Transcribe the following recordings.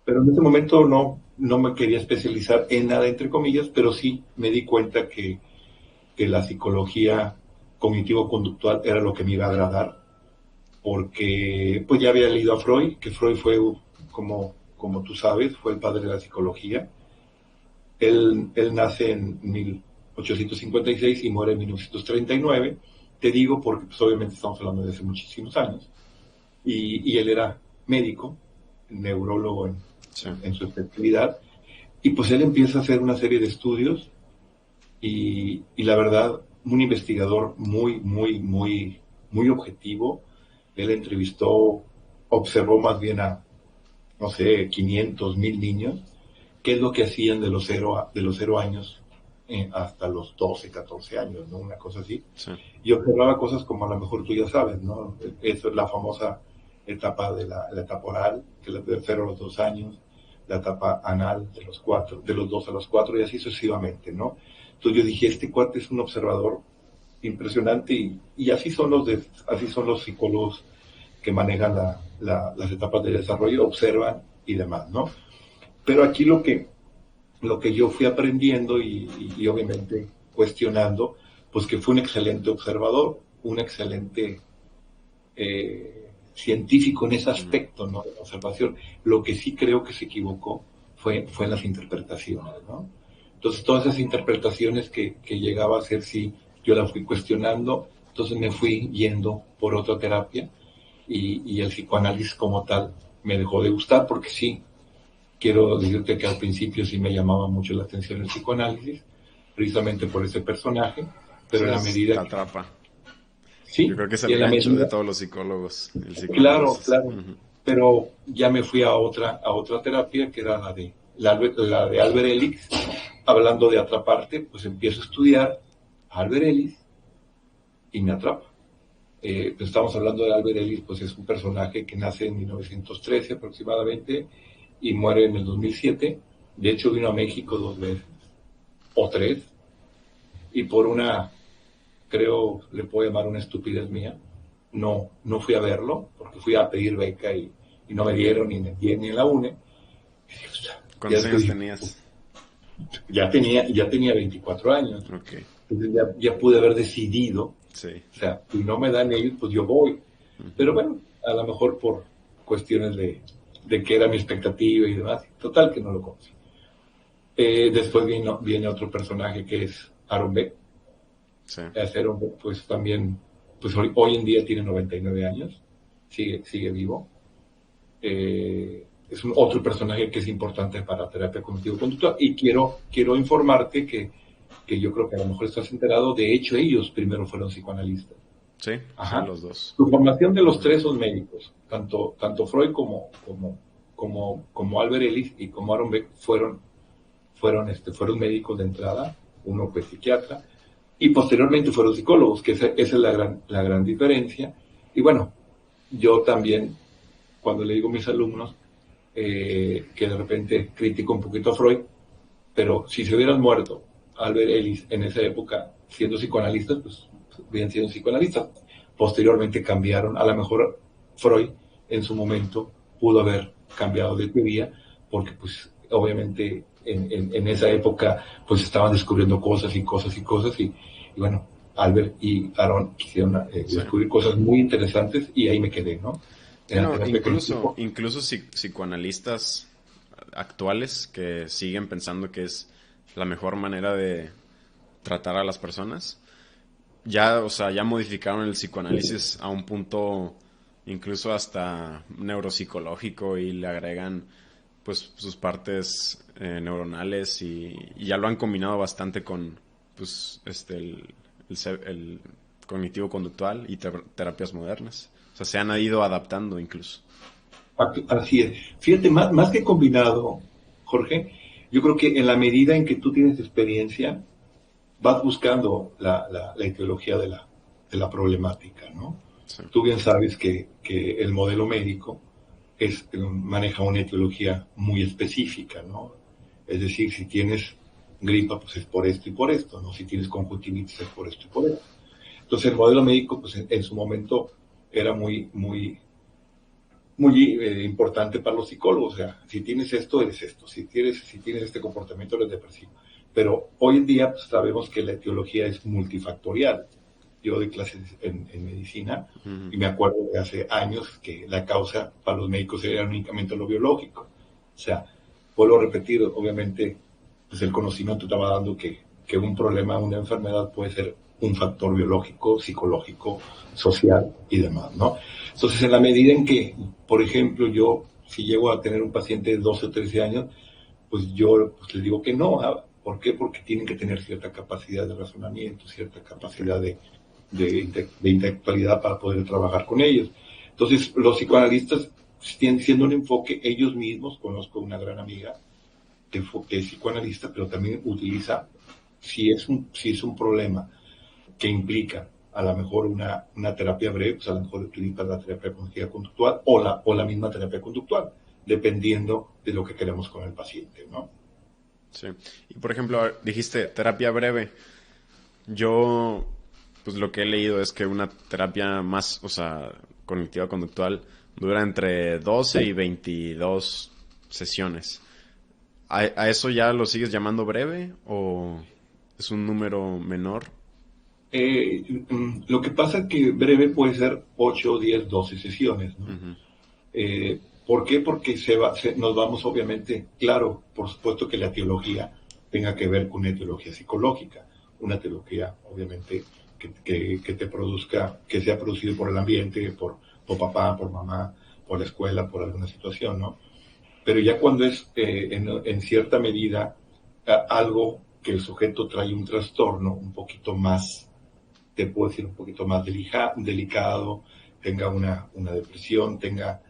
Pero en ese momento no me quería especializar en nada, entre comillas, pero sí me di cuenta que la psicología cognitivo-conductual era lo que me iba a agradar, porque pues ya había leído a Freud, que Freud fue, como tú sabes, fue el padre de la psicología. Él nace en 1856 y muere en 1939. Te digo porque pues, obviamente estamos hablando de hace muchísimos años. Y él era médico, neurólogo Sí. en su especialidad. Y pues él empieza a hacer una serie de estudios y la verdad, un investigador muy objetivo. Él entrevistó, observó más bien a, no sé, 500, 1000 niños, qué es lo que hacían de los 0 años hasta los 12, 14 años, ¿no? Una cosa así. Sí. Y observaba cosas como a lo mejor tú ya sabes, ¿no? Eso es la famosa etapa de la etapa oral, que es de 0 a los 2 años, la etapa anal de los 2 a los 4 y así sucesivamente, ¿no? Entonces yo dije, este cuate es un observador impresionante y así son los psicólogos que manejan las etapas de desarrollo, observan y demás, ¿no? Pero aquí lo que yo fui aprendiendo y obviamente cuestionando, pues que fue un excelente observador, un excelente científico en ese aspecto, ¿no? De la observación. Lo que sí creo que se equivocó fue en las interpretaciones, ¿no? Entonces, todas esas interpretaciones que llegaba a ser, sí, yo las fui cuestionando, entonces me fui yendo por otra terapia y el psicoanálisis como tal me dejó de gustar porque sí, quiero decirte que al principio sí me llamaba mucho la atención el psicoanálisis, precisamente por ese personaje, pero Sí, en la te medida que atrapa. Yo sí, creo que es y el en la gancho de medida, todos los psicólogos, el claro, psicoanálisis. claro, Ujú. pero ya me fui a otra terapia que era la de Albert Ellis, hablando de atraparte, pues empiezo a estudiar a Albert Ellis y me atrapa. Pues estamos hablando de Albert Ellis, pues es un personaje que nace en 1913 aproximadamente y muere en el 2007. De hecho, vino a México 2 veces o tres, y por una, creo, le puedo llamar una estupidez mía, no fui a verlo, porque fui a pedir beca y no me dieron ni en el TIE ni en la UNE. Ya ¿Cuántos después años dije, tenías? ya tenía 24 años, Ok, entonces ya pude haber decidido, sí. o sea, si no me dan ellos, pues yo voy. Ujú. Pero bueno, a lo mejor por cuestiones de que era mi expectativa y demás, total que no lo conocí. Después viene otro personaje que es Aaron Beck. Sí. Aaron Beck, pues también, pues hoy en día tiene 99 años, sigue vivo. Es otro personaje que es importante para terapia cognitivo-conductual y quiero informarte que yo creo que a lo mejor estás enterado, de hecho ellos primero fueron psicoanalistas. Sí, sí, Ajá. los dos. Su formación de los Ujú. tres son médicos, tanto Freud como Albert Ellis y como Aaron Beck fueron médicos de entrada, uno fue psiquiatra, y posteriormente fueron psicólogos, que esa es la gran diferencia. Y bueno, yo también, cuando le digo a mis alumnos, que de repente critico un poquito a Freud, pero si se hubieran muerto Albert Ellis en esa época siendo psicoanalistas, pues hubieran sido psicoanalistas. Posteriormente cambiaron, a lo mejor Freud en su momento pudo haber cambiado de teoría, porque pues obviamente en esa época pues estaban descubriendo cosas y cosas y cosas y bueno, Albert y Aaron quisieron Sí. descubrir cosas muy interesantes y ahí me quedé, ¿no? Sí, En la no, terapia cognitivo. incluso psicoanalistas actuales que siguen pensando que es la mejor manera de tratar a las personas, ya, o sea, ya modificaron el psicoanálisis a un punto incluso hasta neuropsicológico y le agregan pues sus partes neuronales y ya lo han combinado bastante con pues el cognitivo conductual y terapias modernas. O sea, se han ido adaptando incluso. Así es. Fíjate, más que combinado, Jorge, yo creo que en la medida en que tú tienes experiencia, vas buscando la etiología de la problemática, ¿no? Sí. Tú bien sabes que el modelo médico maneja una etiología muy específica, ¿no? Es decir, si tienes gripa, pues es por esto y por esto, ¿no? Si tienes conjuntivitis es por esto y por esto. Entonces el modelo médico, pues en su momento era muy importante para los psicólogos. O sea, si tienes esto, eres esto. Si tienes este comportamiento, eres depresivo. Pero hoy en día pues, sabemos que la etiología es multifactorial. Yo doy clases en medicina Ujú. y me acuerdo de hace años que la causa para los médicos era únicamente lo biológico. O sea, vuelvo a repetir, obviamente, pues el conocimiento te va dando que un problema, una enfermedad puede ser un factor biológico, psicológico, social y demás, ¿no? Entonces, en la medida en que, por ejemplo, yo, si llego a tener un paciente de 12 o 13 años, pues yo pues, les digo que no. ¿Por qué? Porque tienen que tener cierta capacidad de razonamiento, cierta Sí. capacidad de intelectualidad para poder trabajar con ellos. Entonces, los psicoanalistas tienen siendo un enfoque ellos mismos. Conozco una gran amiga que es psicoanalista, pero también utiliza, si es un problema que implica a lo mejor una terapia breve, pues a lo mejor utiliza la terapia cognitiva conductual o la misma terapia conductual, dependiendo de lo que queremos con el paciente, ¿no? Sí. Y por ejemplo, dijiste terapia breve. Yo, pues lo que he leído es que una terapia más, o sea, cognitiva conductual dura entre 12 y 22 sesiones. ¿A eso ya lo sigues llamando breve o es un número menor? Lo que pasa es que breve puede ser 8, 10, 12 sesiones, ¿no? Ujú. ¿Por qué? Porque nos vamos obviamente, claro, por supuesto que la etiología tenga que ver con una etiología psicológica, una etiología obviamente que te produzca, que sea producido por el ambiente, por papá, por mamá, por la escuela, por alguna situación, ¿no? Pero ya cuando es en cierta medida algo que el sujeto trae un trastorno un poquito más, te puedo decir, un poquito más delicado, tenga una depresión, tenga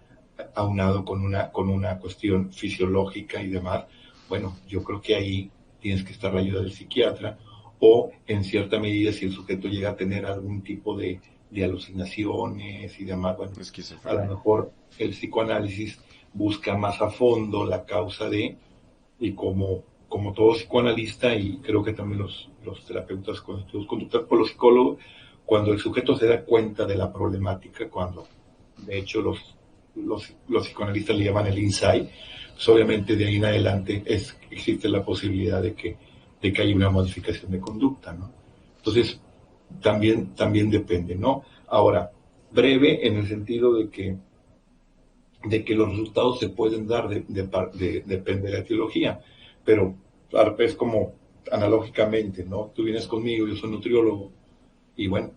aunado con una cuestión fisiológica y demás, bueno, yo creo que ahí tienes que estar la ayuda del psiquiatra, o en cierta medida si el sujeto llega a tener algún tipo de alucinaciones y demás, bueno, a lo Esquizofrenia. mejor el psicoanálisis busca más a fondo la causa y como todo psicoanalista, y creo que también los terapeutas cognitivos conductuales, por los psicólogos, cuando el sujeto se da cuenta de la problemática, cuando de hecho los psicoanalistas le llaman el insight, pues obviamente de ahí en adelante existe la posibilidad de que haya una modificación de conducta, ¿no? Entonces, también depende, ¿no? Ahora, breve en el sentido de que los resultados se pueden dar, depende de la etiología, pero es como analógicamente, ¿no? Tú vienes conmigo, yo soy nutriólogo, y bueno,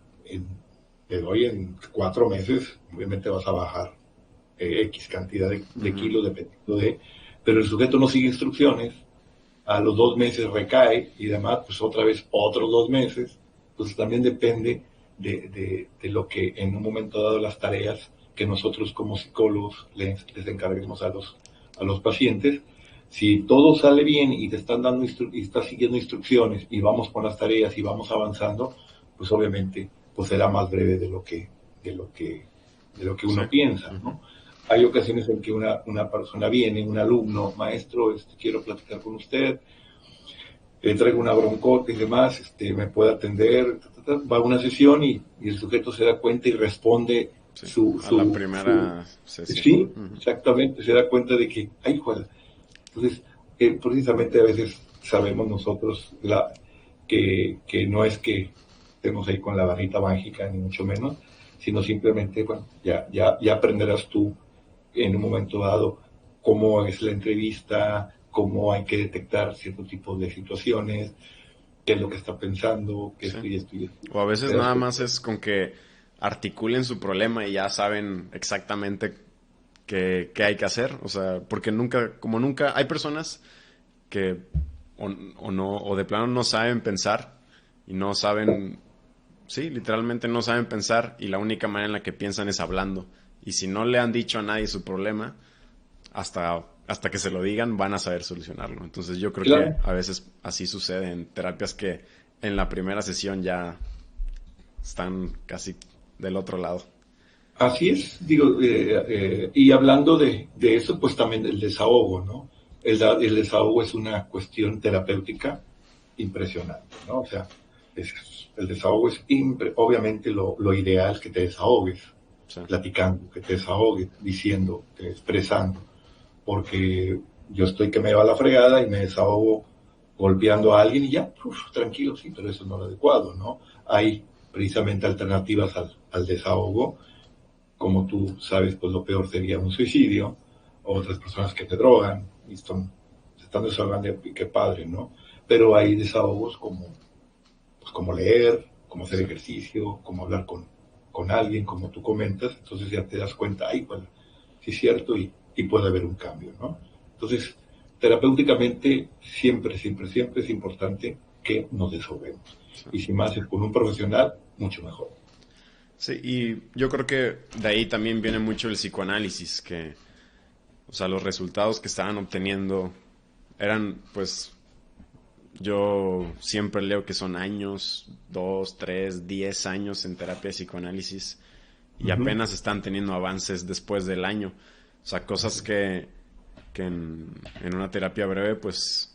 te doy en 4 meses, obviamente vas a bajar X cantidad de Ujú. kilos, dependiendo pero el sujeto no sigue instrucciones, a los 2 meses recae y demás, pues otra vez otros 2 meses. Pues también depende de lo que en un momento dado las tareas que nosotros como psicólogos les encarguemos a los pacientes. Si todo sale bien y te están dando y estás siguiendo instrucciones y vamos con las tareas y vamos avanzando, pues obviamente pues será más breve de lo que, de lo que Sí. uno piensa, Ujú. ¿no? Hay ocasiones en que una persona viene, un alumno, maestro, quiero platicar con usted, traigo una broncota y demás, me puede atender, va a una sesión y el sujeto se da cuenta y responde Sí. su, A la su, su, primera sesión. sí, Ujú. exactamente, se da cuenta de que, ay, joder. Entonces, precisamente a veces sabemos nosotros que no es que estemos ahí con la varita mágica, ni mucho menos, sino simplemente, bueno, ya aprenderás tú en un momento dado cómo es la entrevista, cómo hay que detectar cierto tipo de situaciones, qué es lo que está pensando, qué Sí. esto y esto y esto. O a veces ¿Te das nada cuenta? más es con que articulen su problema y ya saben exactamente qué hay que hacer. O sea, porque nunca, como nunca, hay personas que o no, o de plano no saben pensar y no saben, sí, literalmente no saben pensar y la única manera en la que piensan es hablando. Y si no le han dicho a nadie su problema, hasta que se lo digan van a saber solucionarlo. Entonces yo creo que Claro, a veces así sucede en terapias que en la primera sesión ya están casi del otro lado. así es, digo, y hablando de eso, pues también el desahogo, ¿no? El desahogo es una cuestión terapéutica impresionante, ¿no? O sea, el desahogo obviamente lo ideal es que te desahogues, Sí. platicando, que te desahogues, diciendo, expresando, porque yo estoy que me va a la fregada y me desahogo golpeando a alguien y ya, uf, tranquilo, sí, pero eso no es lo adecuado, ¿no? Hay precisamente alternativas al desahogo, como tú sabes, pues lo peor sería un suicidio, o otras personas que te drogan, y se están desahogando, y qué padre, ¿no? Pero hay desahogos como, pues, como leer, como hacer Sí. ejercicio, como hablar con alguien, como tú comentas, entonces ya te das cuenta, ay, bueno, sí es cierto, y puede haber un cambio, ¿no? Entonces, terapéuticamente, siempre, siempre, siempre es importante que nos desahoguemos. Sí. Y si más es con un profesional, mucho mejor. Sí, y yo creo que de ahí también viene mucho el psicoanálisis, que, o sea, los resultados que estaban obteniendo eran, pues, yo siempre leo que son años, 2, 3, 10 años en terapia de psicoanálisis y Ujú. apenas están teniendo avances después del año. O sea, cosas que en una terapia breve, pues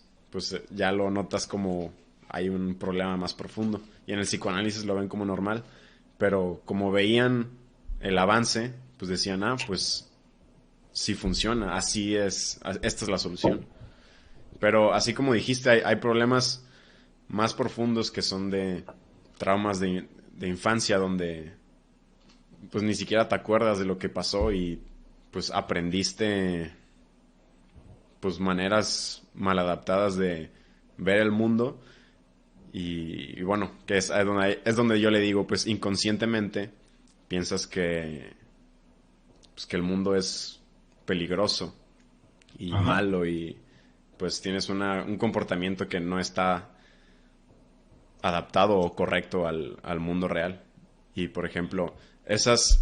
ya lo notas como hay un problema más profundo. Y en el psicoanálisis lo ven como normal, pero como veían el avance, pues decían, pues sí funciona, así es, esta es la solución. Pero así como dijiste, hay problemas más profundos que son de traumas de infancia donde pues ni siquiera te acuerdas de lo que pasó y pues aprendiste pues maneras mal adaptadas de ver el mundo y bueno, que es donde yo le digo pues inconscientemente piensas pues, que el mundo es peligroso y Ajá. malo y pues tienes un comportamiento que no está adaptado o correcto al mundo real. Y por ejemplo, esas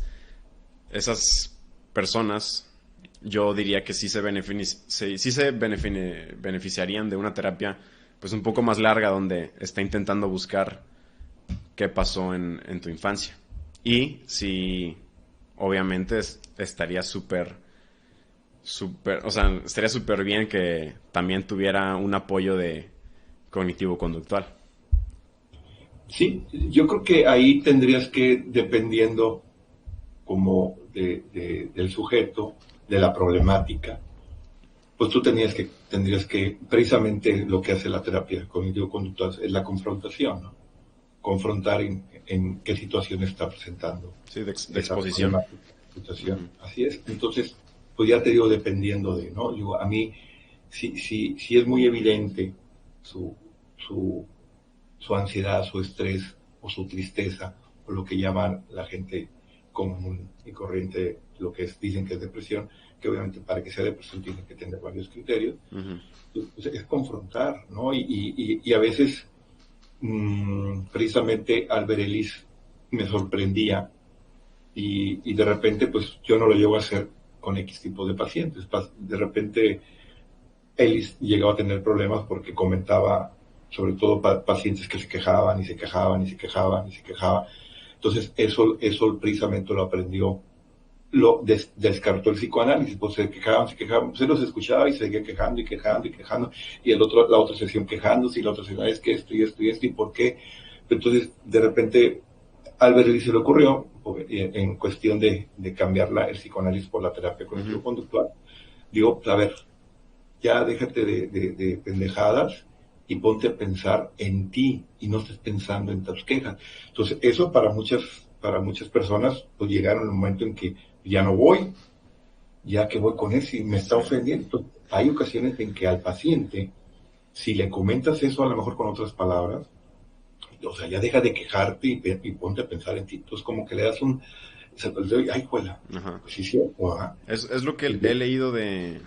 personas, yo diría que sí se beneficiarían de una terapia pues un poco más larga donde está intentando buscar qué pasó en tu infancia. Y si obviamente estaría o sea, estaría súper bien que también tuviera un apoyo de cognitivo-conductual. Sí, yo creo que ahí tendrías que, dependiendo como del sujeto, de la problemática, pues tú tendrías que, precisamente lo que hace la terapia cognitivo-conductual es la confrontación, ¿no? Confrontar en qué situación está presentando Sí, de esa exposición. problemática, situación. Ujú. Así es. Entonces, pues ya te digo, dependiendo de, ¿no? Digo, a mí, si es muy evidente su, su, su ansiedad, su estrés o su tristeza, o lo que llaman la gente común y corriente, lo que dicen que es depresión, que obviamente para que sea depresión tiene que tener varios criterios, Ujú. pues es confrontar, ¿no? Y a veces, precisamente Albert Ellis me sorprendía y de repente, pues yo no lo llevo a hacer con X tipo de pacientes. De repente Ellis llegaba a tener problemas porque comentaba sobre todo pacientes que se quejaban y se quejaban y se quejaban y se quejaban. Entonces eso precisamente lo aprendió, descartó el psicoanálisis, pues se quejaban, pues él los escuchaba y se seguía quejando y quejando y quejando, y la otra sesión quejándose, y la otra sesión es que esto y esto y esto, y por qué. Entonces, de repente, Albert Ellis se le ocurrió, en cuestión de cambiar el psicoanálisis por la terapia Ujú. cognitivo-conductual, digo, a ver, ya déjate de pendejadas y ponte a pensar en ti y no estés pensando en tus quejas. Entonces, eso para muchas personas, pues llegaron el momento en que ya no voy, ya que voy con eso y me está Sí. ofendiendo. Entonces, hay ocasiones en que al paciente, si le comentas eso a lo mejor con otras palabras, o sea, ya deja de quejarte y ponte a pensar en ti. Entonces, como que le das ay, juela, Ajá. pues sí, cierto, ajá. Es lo que he leído de...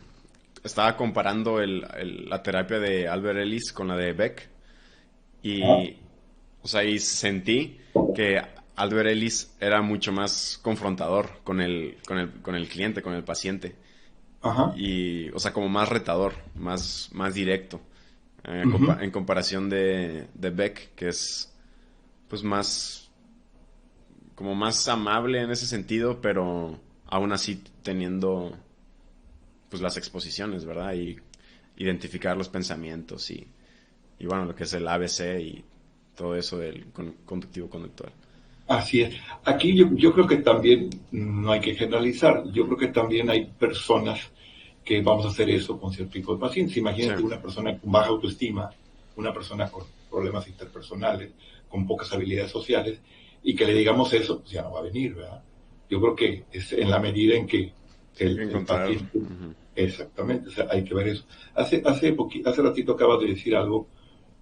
Estaba comparando la terapia de Albert Ellis con la de Beck Ajá, y, o sea, y sentí que Albert Ellis era mucho más confrontador con el cliente, con el paciente. ajá, Y, o sea, como más retador, más directo. ujú. En comparación de Beck, que es pues más como más amable en ese sentido, pero aún así teniendo pues las exposiciones, ¿verdad? Y identificar los pensamientos y bueno, lo que es el ABC y todo eso del conductivo conductual. Así es. Aquí yo creo que también no hay que generalizar. Yo creo que también hay personas que vamos a hacer eso con cierto tipo de pacientes. Sí, Imagínate una persona con baja autoestima, una persona con problemas interpersonales, con pocas habilidades sociales, y que le digamos eso, pues ya no va a venir, ¿verdad? Yo creo que es en la medida en que el encontrar. paciente, Ujú. exactamente, o sea, hay que ver eso. Hace ratito acabas de decir algo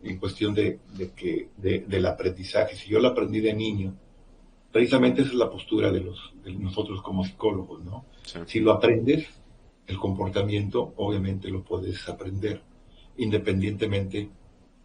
en cuestión del aprendizaje. Si yo lo aprendí de niño, precisamente esa es la postura de nosotros como psicólogos, ¿no? Sí, Si lo aprendes, el comportamiento obviamente lo puedes aprender, independientemente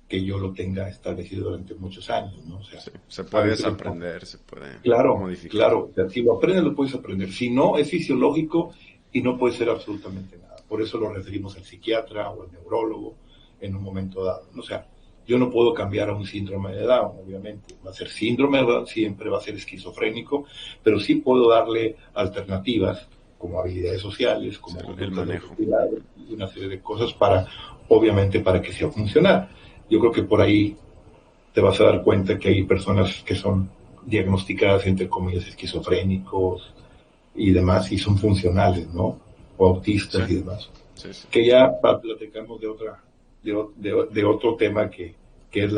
que yo lo tenga establecido durante muchos años, ¿no? O sea, sí. Se a puede veces, desaprender, se puede claro, modificar. claro, o sea, si lo aprendes lo puedes aprender, si no, es fisiológico y no puede ser absolutamente nada. Por eso lo referimos al psiquiatra o al neurólogo en un momento dado, ¿no? O sea, yo no puedo cambiar a un síndrome de Down, obviamente. Va a ser síndrome de Down, siempre va a ser esquizofrénico, pero sí puedo darle alternativas como habilidades sociales, Sí, como el conductas de manejo. autoridad y una serie de cosas para, obviamente, para que sea funcional. Yo creo que por ahí te vas a dar cuenta que hay personas que son diagnosticadas, entre comillas, esquizofrénicos y demás, y son funcionales, ¿no? O Sí, autistas y demás. sí, sí. Que ya platicamos de otro tema que es